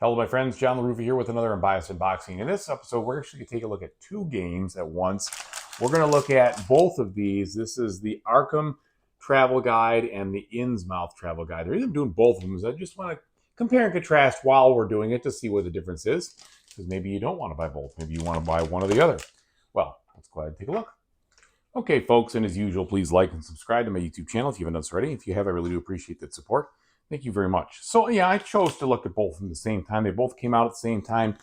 Hello, my friends. John LaRuffa here with another Unbiased Unboxing. In this episode, we're actually going to take a look at two games at once. We're going to look at both of these. This is the Arkham Travel Guide and the Innsmouth Travel Guide. The reason I'm doing both of them is I just want to compare and contrast while we're doing it to see what the difference is. Because maybe you don't want to buy both. Maybe you want to buy one or the other. Well, let's go ahead and take a look. Okay, folks, and as usual, please like and subscribe to my YouTube channel if you haven't done so already. If you have, I really do appreciate that support. Thank you very much. So, yeah, I chose to look at both of them at the same time. They both came out at the same time.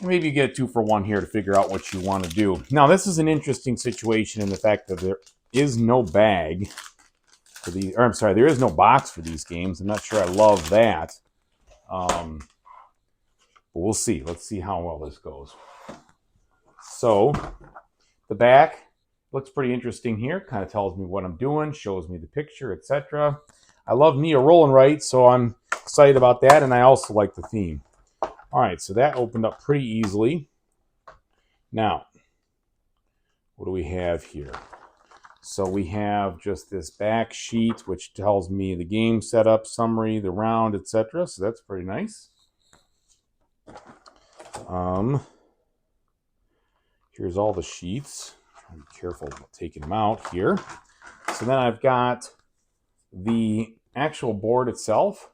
Maybe you get a 2-for-1 here to figure out what you want to do. Now, this is an interesting situation in the fact that there is no bag for these, or I'm sorry, there is no box for these games. I'm not sure I love that. But we'll see. Let's see how well this goes. So, the back looks pretty interesting here. Kind of tells me what I'm doing, shows me the picture, etc. I love me a rolling right, so I'm excited about that, and I also like the theme. All right, so that opened up pretty easily. Now, what do we have here? So we have just this back sheet, which tells me the game setup, summary, the round, etc. So that's pretty nice. Here's all the sheets. Be careful about taking them out here. So then I've got the actual board itself,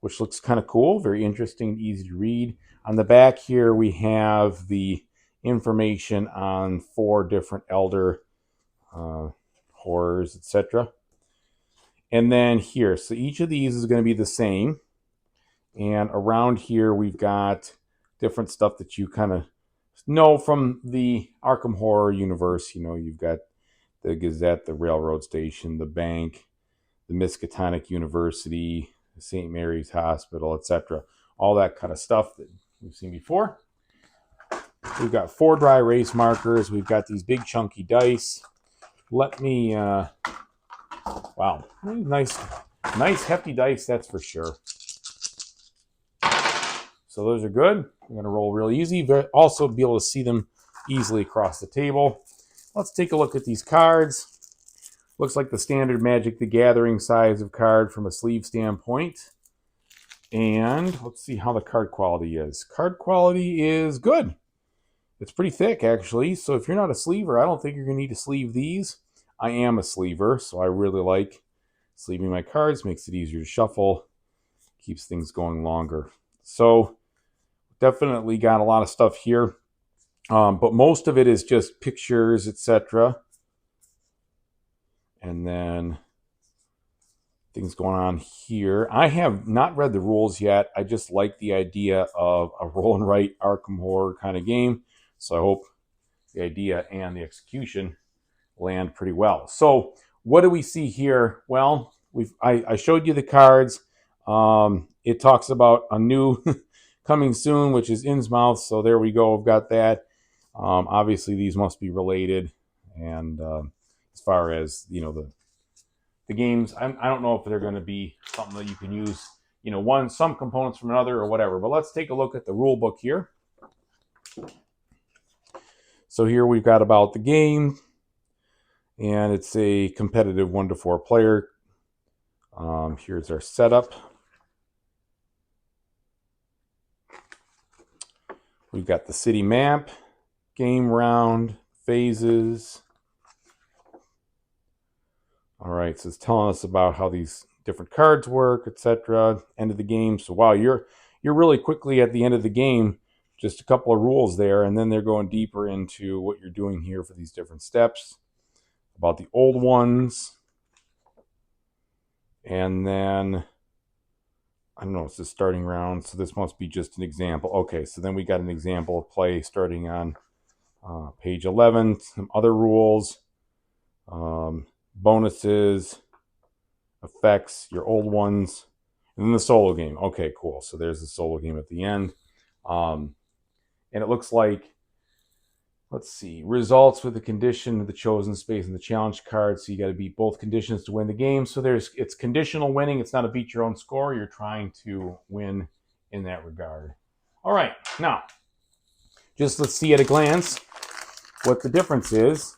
which looks kind of cool, very interesting, easy to read. On the back here, we have the information on 4 different elder horrors, etc. And then here, so each of these is going to be the same. And around here, we've got different stuff that you kind of know from the Arkham Horror universe. You know, you've got the Gazette, the railroad station, the bank, the Miskatonic University, St. Mary's Hospital, etc. All that kind of stuff that we've seen before. We've got 4 dry erase markers. We've got these big chunky dice. Let me, wow, nice hefty dice, that's for sure. So those are good. I'm going to roll real easy, but also be able to see them easily across the table. Let's take a look at these cards. Looks like the standard Magic the Gathering size of card from a sleeve standpoint. And let's see how the card quality is. Card quality is good. It's pretty thick, actually. So if you're not a sleever, I don't think you're going to need to sleeve these. I am a sleever, so I really like sleeving my cards. Makes it easier to shuffle. Keeps things going longer. So definitely got a lot of stuff here. But most of it is just pictures, etc. And then things going on here. I have not read the rules yet. I just like the idea of a roll and write Arkham Horror kind of game. So I hope the idea and the execution land pretty well. So what do we see here? Well, I showed you the cards. It talks about a new coming soon, which is Innsmouth. So there we go. I've got that. Obviously, these must be related. And as far as, you know, the games, I don't know if they're going to be something that you can use, you know, some components from another or whatever. But let's take a look at the rule book here. So here we've got about the game, and it's a competitive 1 to 4 player. Here's our setup. We've got the city map, game round, phases. All right, so it's telling us about how these different cards work, etc. End of the game. So wow, you're really quickly at the end of the game. Just a couple of rules there, and then they're going deeper into what you're doing here for these different steps. About the old ones. And then, I don't know, it's the starting round, so this must be just an example. Okay, so then we got an example of play starting on page 11. Some other rules. Bonuses, effects, your old ones, and then the solo game. Okay, cool. So there's the solo game at the end. And it looks like, let's see, results with the condition of the chosen space and the challenge card. So you got to beat both conditions to win the game. So it's conditional winning. It's not a beat your own score. You're trying to win in that regard. All right, now, just let's see at a glance what the difference is.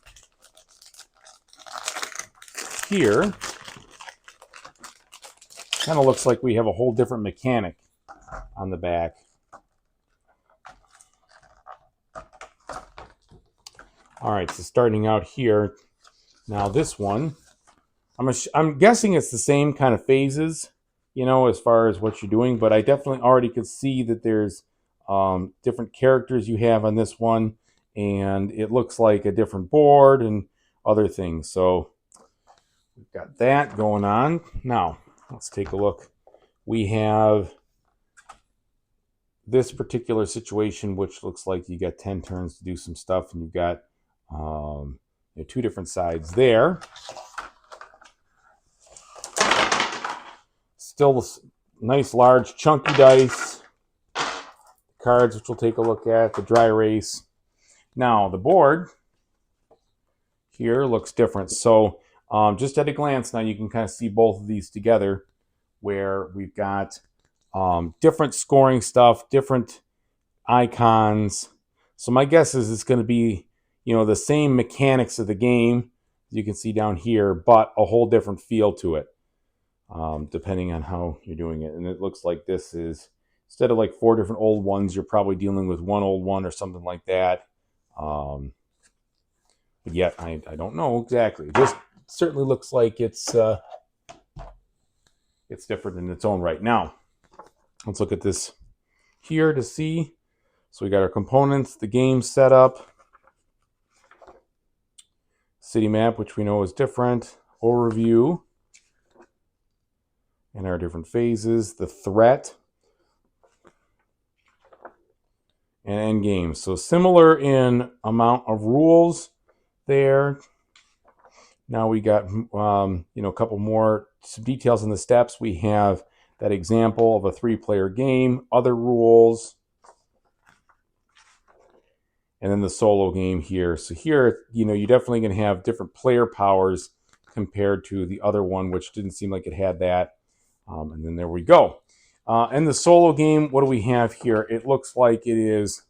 Here, kind of looks like we have a whole different mechanic. on the back. All right, so starting out here, now this one, I'm guessing it's the same kind of phases, as far as what you're doing, but I definitely already could see that there's different characters you have on this one, and it looks like a different board and other things. So we've got that going on. Now, let's take a look. We have this particular situation, which looks like you got 10 turns to do some stuff, and you've got two different sides there. Still nice, large, chunky dice. Cards, which we'll take a look at. The dry erase. Now, the board here looks different. So, just at a glance, now you can kind of see both of these together, where we've got different scoring stuff, different icons. So my guess is it's going to be, the same mechanics of the game, as you can see down here, but a whole different feel to it, depending on how you're doing it. And it looks like this is, instead of like 4 different old ones, you're probably dealing with one old one or something like that. But yet, I don't know exactly. It just certainly looks like it's different in its own right. Now, let's look at this here to see. So we got our components, the game setup, city map, which we know is different, overview, and our different phases, the threat, and end game. So similar in amount of rules there. Now we got a couple more details in the steps. We have that example of a 3-player game, other rules, and then the solo game here. So here, you're definitely going to have different player powers compared to the other one, which didn't seem like it had that. And then there we go. And the solo game, what do we have here? It looks like it is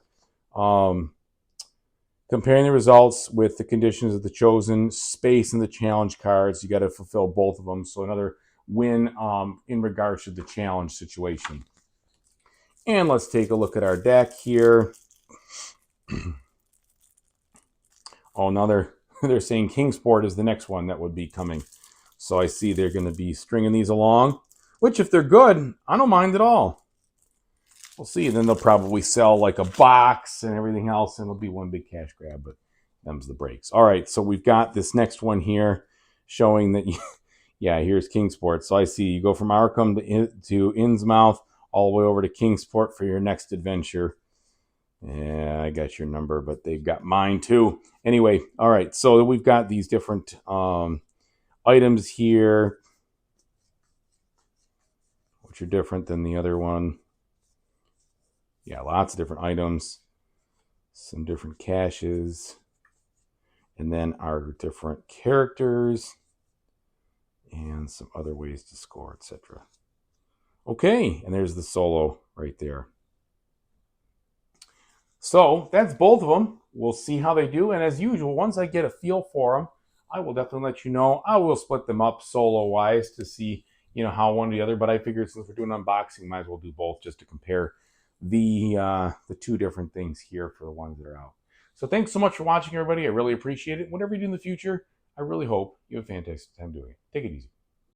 comparing the results with the conditions of the chosen space and the challenge cards. You got to fulfill both of them. So another win in regards to the challenge situation. And let's take a look at our deck here. Oh, now they're saying Kingsport is the next one that would be coming. So I see they're going to be stringing these along, which if they're good, I don't mind at all. We'll see. And then they'll probably sell like a box and everything else, and it'll be one big cash grab, but them's the breaks. All right, so we've got this next one here showing that, yeah, here's Kingsport. So I see you go from Arkham to Innsmouth all the way over to Kingsport for your next adventure. Yeah, I got your number, but they've got mine too. Anyway, all right, so we've got these different items here, which are different than the other one. Yeah, lots of different items, some different caches, and then our different characters, and some other ways to score, etc. Okay, and there's the solo right there. So that's both of them. We'll see how they do. And as usual, once I get a feel for them, I will definitely let you know. I will split them up solo-wise to see, how one or the other. But I figured since we're doing unboxing, might as well do both just to compare the two different things here for the ones that are out. So thanks so much for watching, everybody. I really appreciate it. Whatever you do in the future, I really hope you have a fantastic time doing it. Take it easy.